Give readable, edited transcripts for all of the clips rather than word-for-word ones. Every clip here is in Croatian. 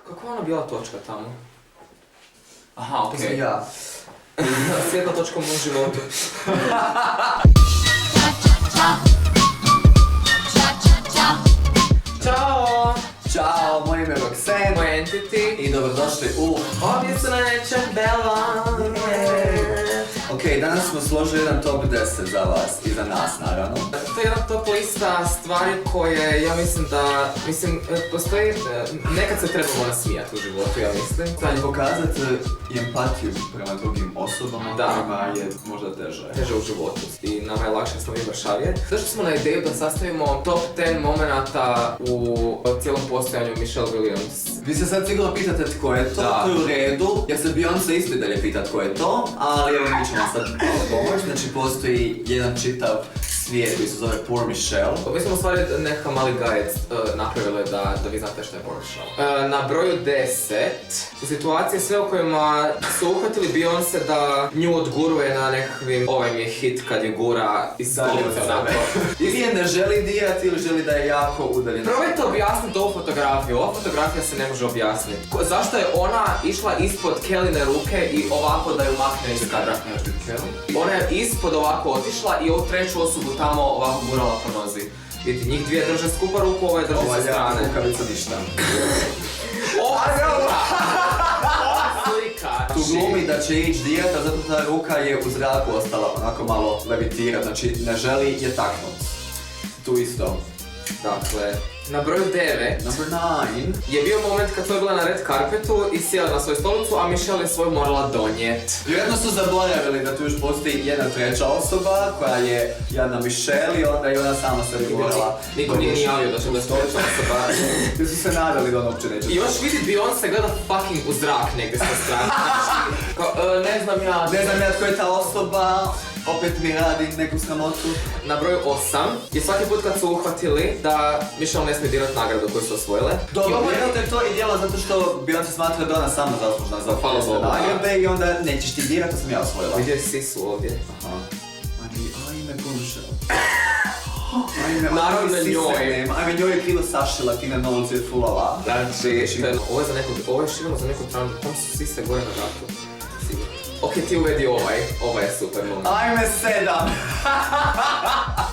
Kako je ona bila točka tamo? Aha, okej. To sam ja. Svijetla točka u mom životu. Ćao! Ćao, moje ime je Roxanne. Moje Entity. I dobrodošli u... Ovdje su najveća Bella. Ok, danas smo složili jedan top 10 za vas i za nas, naravno. To je jedna top lista stvari koje, ja mislim da, postoji, nekad se trebamo nasmijati u životu, ja mislim. Sad pokazati empatiju prema drugim osobama, Da. kojima je možda teže U životu i nama je lakše s novim mršavije. Došli smo na ideju da sastavimo top 10 momenata u cijelom postojanju Michelle Williams. Vi se sad sigurno pitate tko je to, Da. to je u redu, jer se Beyoncé isto i dalje pita tko je to, ali evo mi ćemo sad malo pomoći. Znači postoji jedan čitav svijet koji se zove Poor Michelle. Mi smo u stvari nekakav mali guide napravili da vi znate što je Poor Michelle. Na broju 10 su situacije sve u kojima su uhvatili Beyoncé da nju odguruje na nekakvim, ovaj mi je hit kad je gura iz stolice onako. Ili je ne želi dirati ili želi da je jako udaljena. Probajte objasniti ovu fotografiju, ova fotografija se ne može objasniti. Zašto je ona išla ispod Kellyne ruke i ovako da ju makne iz kadra? Ona je ispod ovako otišla i ovu treću osobu tamo ovako gurala po nozi. Vidite, njih dvije drže skupa ruku, ovo je drži sa strane. Ova rukavica ništa. Ova slika! Tu glumi da će ići dirat, a zato ta ruka je u zraku ostala onako malo levitira, znači ne želi je taknut. Tu isto. Dakle, na broju 9 Number 9. je bio moment kad to je bila na red carpetu i sjela na svoju stolicu, a Michelle je svoju morala donijet. Vjerojatno su zaboravili da tu još postoji jedna treća osoba koja je jadna Michelle i onda je ona sama se regulirala. Niko nije ni javio da će da stolica osoba. Ti su se nadali da on uopće neće. I još vidi Beyoncé gleda fucking u zrak negdje sa strane. Ne znam ja. Ne znam ja tko je ta osoba, opet mi radi neku sramotu. Na broju 8 je svaki put kad su uhvatili da Michelle ne smije dirat nagradu koju su osvojile. Dobro, vjerojatno je to i djela zato što Beyoncé smatra da ona sama zaslužna za Hvala sve Bogu. nagrade i onda nećeš ti dirat, to sam ja osvojila. Vidio je sisu ovdje. Aha. Ajme Michelle. Naravno njoj. Ajme njoj je krilo sašila, ti na novcu je fulala. Znači, ovo je širano za neku stranu, tam su sise gore na vratu. Ok, ti uvedi ovaj je super moment. Ajme 7.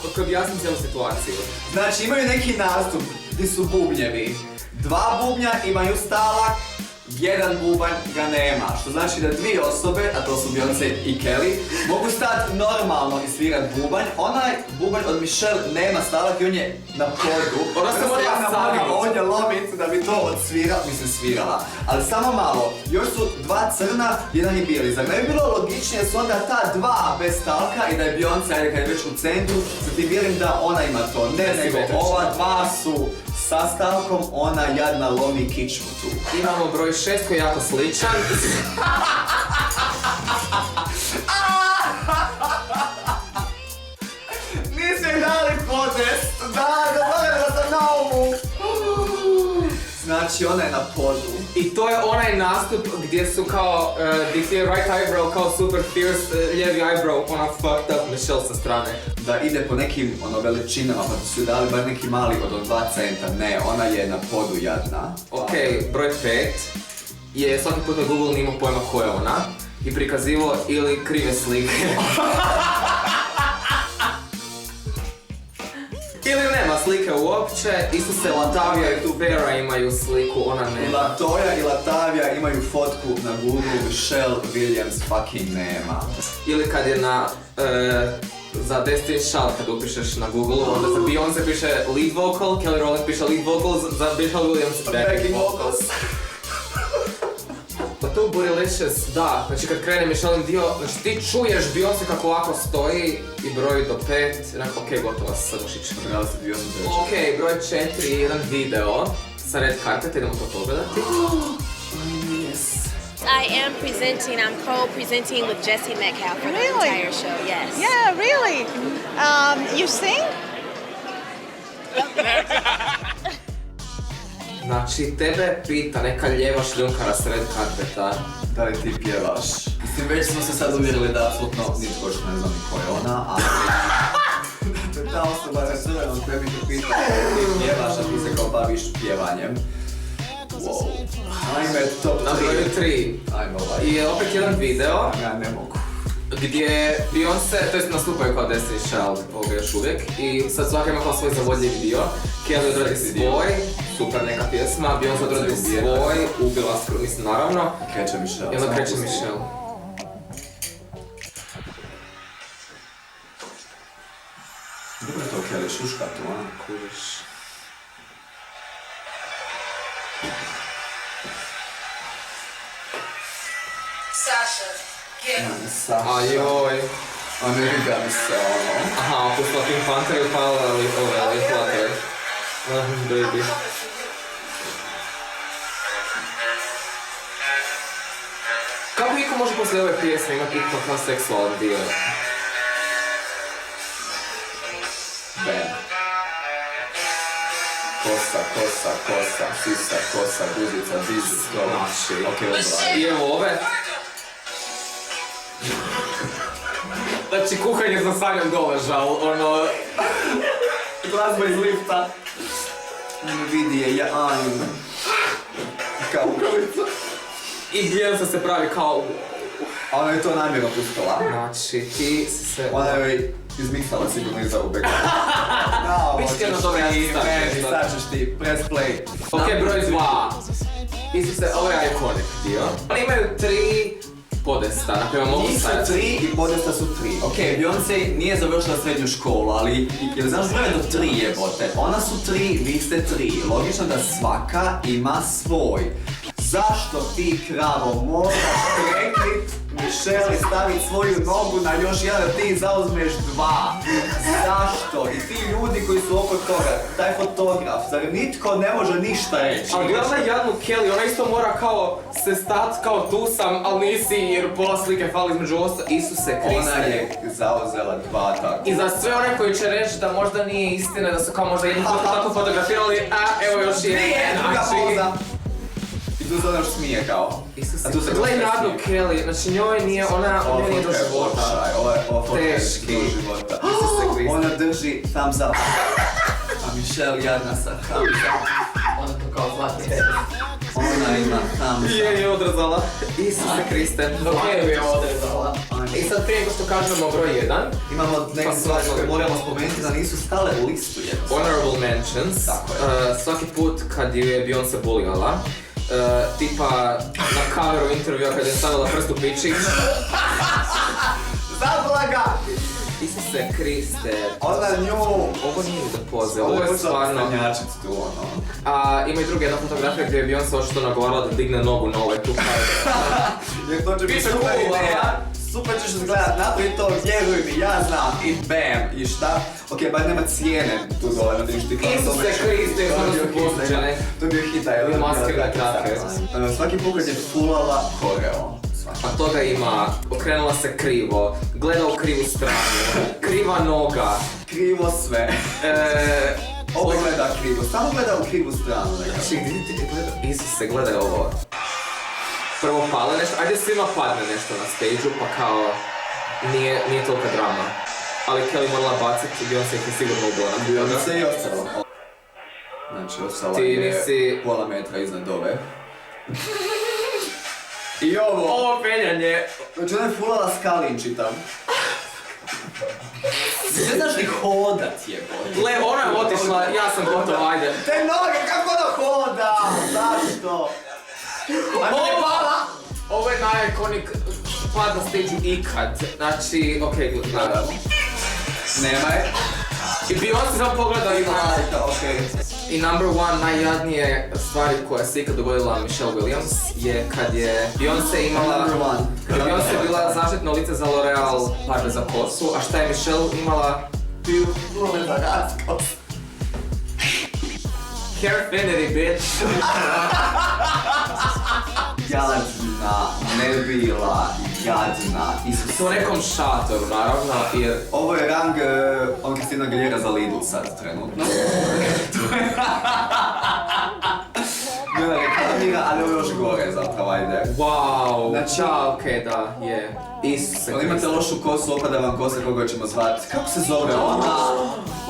Dok objasnim cijelu situaciju. Znači imaju neki nastup gdje su bubnjevi. 2 bubnja imaju stalak, 1 bubanj ga nema. Što znači da 2 osobe, a to su Beyoncé i Kelly, mogu stati normalno i svirat bubanj. Onaj bubanj od Michelle nema stalak i on je na podu. Ona se mora sagnut. On je lomic da bi to odsvirala, svirala. Ali samo malo, još su 2 crna, 1 je bijeli. Zar ne bi bilo logičnije da su onda ta 2 bez stalka i da je Beyoncé, ajde kad je već u centru, da ti vjerujem da ona ima to. Ne, nego ova 2 su sa stalkom, ona jadna lomi kičmu tu. Imamo broj 6 koji je jako sličan. Nisi mi dali podest! Da sam na umu! Znači, ona je na podu. I to je onaj nastup gdje su kao, gdje ti je right eyebrow kao super fierce, lijevi eyebrow, ona fucked up Michelle sa strane. Da ide po nekim veličinama, pa su joj dali bar neki mali od 2 centa. Ne, ona je na podu jadna. Ok, broj 5 je svaki put na Google nije imao pojma ko je ona i prikazivo ili krive slike. Ili nema slike uopće, isto se Latavia i Tuvera imaju sliku, ona nema. Latoya i Latavia imaju fotku na Google, Michelle Williams fucking nema. Ili kad je na, za Destiny's Child kad upišeš na Google, onda za Beyoncé piše lead vocal, Kelly Rowland piše lead vocal, za Michelle Williams backing vocals. Pa to Bootylicious, da, znači kad krene Michelle dio, znači ti čuješ Beyoncé kako ovako stoji i broji do 5, onako okej, gotova se sad ušić. Ok, broj 4 je jedan video sa red carpeta, idemo to pogledati. I am presenting, I'm co-presenting with Jessie Metcalf for the entire show, yes. Yeah, really? You sing? Znači, tebe pita neka ljeva šljunkara s red carpeta. Da li ti pjevaš? Mislim, već smo se sad uvjerili da apsolutno nitko još ne zna ni ko je ona, ali... To je ta osoba na crvenom tebi te pita da li ti pjevaš, a ti se kao baviš pjevanjem. Wow. Ajme, top 3. Na broju 3 Ajme ovaj. je opet jedan video Ja ne mogu. gdje Beyoncé, to jest nastupaju kao Destiny's Child ovoga još uvijek i sad svaka ima kao svoj zavodljivi dio. Kelly odradi svoj, super neka pjesma, Beyoncé odradi svoj, ubila skoro, mislim naravno. Kreće Michelle. I onda kreće Michelle. Dobro je to Kelly, šuška tu, a? Kužiš. Sasha, get Saša. Ajoj. Amerika mi se ono. Aha, pustila Pink Panther i upala ove liplate. Baby. Kako iko može poslije ove pjesme imati ipak kao seksualan dio? Bam. Kosa, kosa, kosa, sisa, kosa, guzica, bizu, Znači, okej, odbraj. I evo ove. Znači, kuhanje za sanjom dole, žal, ono... Glazba iz lifta. Ne vidi je, ja ajim. Kao ukavica. I Beyoncé se pravi kao... Ona je to namjerno pustila. Znači, ti si se... Ona je izmiksala sigurno iza ubeka. Bit će jedno dobro, ja ti stavim. Meni, sad ćeš ti, press play. Ok, broj 2. Isuse, ovo je iconic dio. Oni imaju 3 podesta, na kojima mogu Nisu stajati. 3 i podesta su 3. Ok, Beyoncé nije završila srednju školu, ali jel znaš broj do 3 jebote? Ona su 3, vi ste 3. Logično da svaka ima svoj. Zašto ti, kravo, moraš prekrit Michelle i stavit svoju nogu na još jedan, da ti zauzmeš 2? Zašto? I ti ljudi koji su oko toga, taj fotograf, zar nitko ne može ništa reći? Ali gledaj jadnu Kelly, ona isto mora kao se stat kao tu sam, ali nisi jer pola slike fali između osta. Isuse Kriste. Ona je zauzela 2 tako. I za sve one koji će reći da možda nije istina, da su kao možda jednu foto tako fotografirali, a evo još je. Druga poza. I tu se ona još smije kao. Isuse, A tu se gledaj smije. nadu Kelly, znači njoj nije, ona nije do života. Ova fotka je Teški. do života. Isuse Kriste. Ona drži thumbs up. A Michelle jadna sa thumbs up. Ona to kao zlatne. Ona ima thumbs up. Je odrezala. Isuse Kriste. Ok, je odrezala. I sad prije nego što kažemo broj 1, Imamo neke Pa stvari svakako. koje moramo spomenuti da nisu stale u listu jednostavno. honorable mentions. Tako je. Svaki put kad ju je Beyoncé bulijala, tipa na coveru intervjua kad je stavila prst u pičić, Zabila ga! Isuse Kriste, Ona nju... ovo nije do poze, ovo je stvarno... stanjačic tu ono. A ima i druga jedna fotografija gdje je Beyoncé očito nagovarala da digne nogu na ovaj tu cover. Jer to će biti Piše super cool, ideja. Super ćeš izgledat, napravi to, vjeruj mi, ja znam. I bam, i šta? Okej, bar nema cijene tu dole, na što ti kao Isuse tome Kriste, to je ono bio su hit, posuđene. To je bio hit, a je Ili maskirne trake. Svaki put kad je fulala koreo. A toga ima, okrenula se krivo, gleda u krivu stranu, kriva noga. Krivo sve. Ovo gleda krivo, samo gleda u krivu stranu. Znači, gdje ti gleda? Isuse, gledaj ovo. Prvo pale nešto, ajde svima padne nešto na stage-u, pa kao nije tolika drama. Ali Kelly morala baciti, Beyoncé ih je sigurno ubila nakon Bio toga. mi se i ostalo. Znači, ostala Ti je nisi- pola metra iznad ove. I ovo. Ovo penjanje! Znači, ona je fulala skalin čitav. Ne znaš ni hodat jebote. Gle, ona je otišla, ja sam gotov, ajde. Te noge, kako ona hoda? Zašto? Ajme ne pala! Ovo je najikonik pad na stage-u ikad. Znači, okej, naravno. Nema je. I Beyoncé sam pogledao ima... Ajde, okej. I number one najjadnije stvari koja se ikad dogodila Michelle Williams je kad je Beyoncé imala... Number one. Kad je Beyoncé bila zaštitno lice za L'Oreal farbe za kosu, a šta je Michelle imala? Blume za raskos. Hairfinity, bitch! Jadna, ne bila, jadna. Isuse. U nekom šatoru, naravno, jer... Ovo je rang on Kristina Aguilera za Lidl sad trenutno. Bila reklamira, ali ovo je još gore zapravo, ajde. Wow! Znači- Da, okej, da, je. Isuse Ali imate Kriste. lošu kosu, opada vam kosa koga ćemo zvati. Kako se zove ona?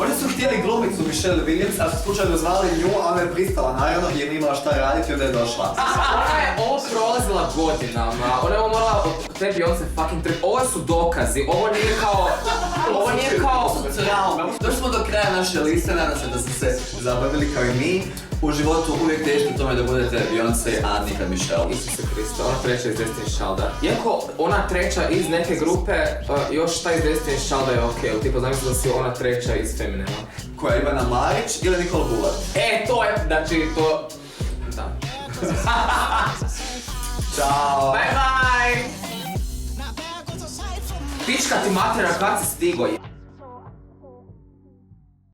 Oni su htjeli glumicu Michelle Williams, ali su slučajno zvali nju, a ona je pristala naravno jer nije imala šta raditi i onda je došla. Ona je ovo prolazila godinama, ona je ovo morala od te Beyoncé fucking trip. Ovo su dokazi, ovo nije kao... Ovo nije kao... Došli smo do kraja naše liste, nadam se da ste se zabavili kao i mi. U životu uvijek težite tome da budete Beyoncé, a nikad Michelle. Isuse Kriste, ona treća iz Destiny's Childa. Iako ona treća iz neke grupe, još ta iz Destiny's Childa je okej. Tipo, zamisli da si ona treća iz Feminina. Koja je Ivana Marić ili Nicole Bullard? To je, znači to... Da. Ćao! Bye bye! Pička ti matera, kad si stigo je?